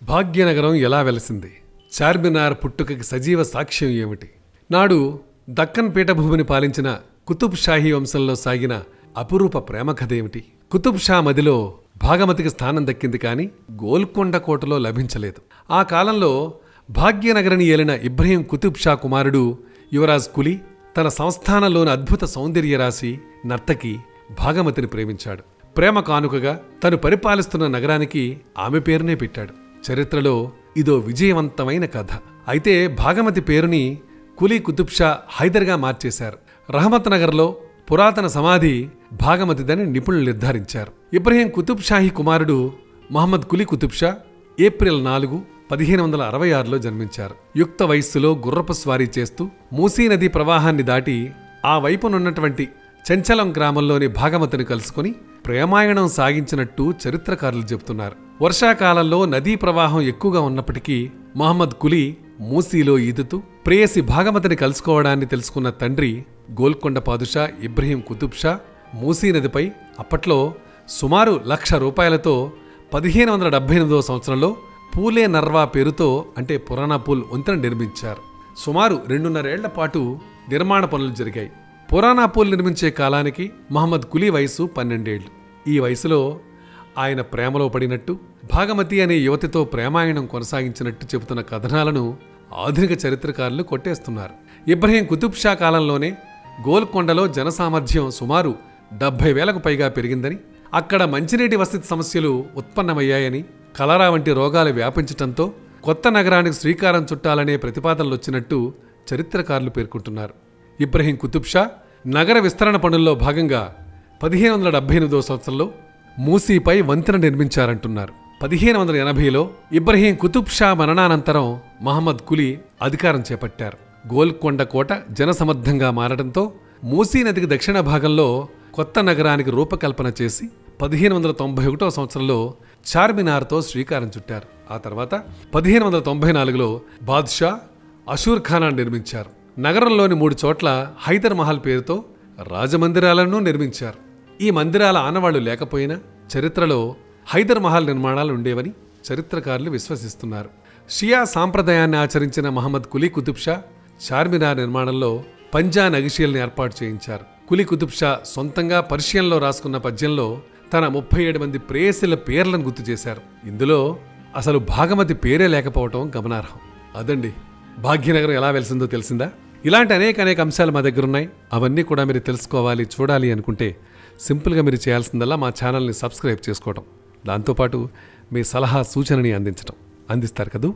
భాగ్యనగరం ఎలా వెలసింది? చార్మినార్ పుట్టుకకి సజీవ సాక్ష్యం ఏమిటి? నాడు దక్కన్ పీఠభూమిని పాలించిన కుతుబ్ షాహీ వంశంలో సాగిన అపురూప ప్రేమ కథ ఏమిటి? కుతుబ్ షా మదిలో భాగమతికి స్థానం దక్కింది కానీ గోల్కొండ కోటలో లభించలేదు. ఆ కాలంలో భాగ్యనగరిని ఏలిన ఇబ్రహీం కుతుబ్ షా కుమారుడు యువరాజ్ కులీ తన సంస్థానంలోని అద్భుత సౌందర్యరాశి నర్తకి భాగమతిని ప్రేమించాడు. ప్రేమ కానుకగా తను పరిపాలిస్తున్న నగరానికి ఆమె పేరునే పెట్టాడు. చరిత్రలో ఇదో విజయవంతమైన కథ. అయితే భాగమతి పేరుని కులీ కుతుబ్ షా హైదర్గా మార్చేశారు. రహమత్ నగర్లో పురాతన సమాధి భాగమతిదని నిపుణులు నిర్ధారించారు. ఇబ్రహీం కుతుబ్ షాహీ కుమారుడు మహమ్మద్ కులీ కుతుబ్ షా ఏప్రిల్ 4, 1566లో జన్మించారు. యుక్త వయస్సులో గుర్రపు స్వారీ చేస్తూ మూసీ నది ప్రవాహాన్ని దాటి ఆ వైపునున్నటువంటి చంచలం గ్రామంలోని భాగమతిని కలుసుకుని ప్రేమాయణం సాగించినట్టు చరిత్రకారులు చెబుతున్నారు. వర్షాకాలంలో నదీ ప్రవాహం ఎక్కువగా ఉన్నప్పటికీ మహమ్మద్ కులీ మూసీలో ఈదుతూ ప్రేయసి భాగమతిని కలుసుకోవడాన్ని తెలుసుకున్న తండ్రి గోల్కొండ పాదుషా ఇబ్రహీం కుతుబ్ షా మూసీ నదిపై అప్పట్లో సుమారు ₹1,00,000 1578 సంవత్సరంలో పూలే నర్వా పేరుతో అంటే పురాణాపూల్ వంతెన నిర్మించారు. సుమారు 2.5 ఏళ్ల పాటు నిర్మాణ పనులు జరిగాయి. పురాణాపూల్ నిర్మించే కాలానికి మహమ్మద్ కులీ వయసు 12 ఏళ్లు. ఈ వయసులో ఆయన ప్రేమలో పడినట్టు భాగమతి అనే యువతితో ప్రేమాయణం కొనసాగించినట్టు చెబుతున్న కథనాలను ఆధునిక చరిత్రకారులు కొట్టేస్తున్నారు. ఇబ్రహీం కుతుబ్ షా కాలంలోనే గోల్కొండలో జనసామర్థ్యం సుమారు 70,000కు పైగా పెరిగిందని, అక్కడ మంచినీటి వసతి సమస్యలు ఉత్పన్నమయ్యాయని, కలరా వంటి రోగాలు వ్యాపించటంతో కొత్త నగరానికి శ్రీకారం చుట్టాలనే ప్రతిపాదనలొచ్చినట్టు చరిత్రకారులు పేర్కొంటున్నారు. ఇబ్రహీం కుతుబ్ షా నగర విస్తరణ పనుల్లో భాగంగా 1578 సంవత్సరంలో మూసీపై వంతెన నిర్మించారంటున్నారు. 1580లో ఇబ్రహీం కుతుబ్ షా మరణానంతరం మహమ్మద్ కులీ అధికారం చేపట్టారు. గోల్కొండ కోట జనసమర్థంగా మారడంతో మూసీ నదికి దక్షిణ భాగంలో కొత్త నగరానికి రూపకల్పన చేసి 1591 సంవత్సరంలో చార్మినార్తో శ్రీకారం చుట్టారు. ఆ తర్వాత 1594లో బాద్షా అషూర్ ఖానా నిర్మించారు. నగరంలోని 3 చోట్ల హైదర్ మహల్ పేరుతో రాజమందిరాలను నిర్మించారు. ఈ మందిరాల ఆనవాళ్లు లేకపోయినా చరిత్రలో హైదర్ మహల్ నిర్మాణాలు ఉండేవని చరిత్రకారులు విశ్వసిస్తున్నారు. షియా సాంప్రదాయాన్ని ఆచరించిన మహమ్మద్ కులీ కుతుబ్ షా చార్మినార్ నిర్మాణంలో పంజా నగిషీల్ని ఏర్పాటు చేయించారు. కులీ కుతుబ్ షా సొంతంగా పర్షియన్లో రాసుకున్న పద్యంలో తన 37 మంది ప్రేయసుల పేర్లను గుర్తు చేశారు. ఇందులో అసలు భాగమతి పేరే లేకపోవటం గమనార్హం. అదండి భాగ్యనగరం ఎలా వెలిసిందో తెలిసిందా? ఇలాంటి అనేక అంశాలు మా దగ్గర ఉన్నాయి. అవన్నీ కూడా మీరు తెలుసుకోవాలి, చూడాలి అనుకుంటే సింపుల్గా మీరు చేయాల్సిందల్లా మా ఛానల్ని సబ్స్క్రైబ్ చేసుకోవటం, దాంతోపాటు మీ సలహా సూచనని అందిస్తారు కదూ.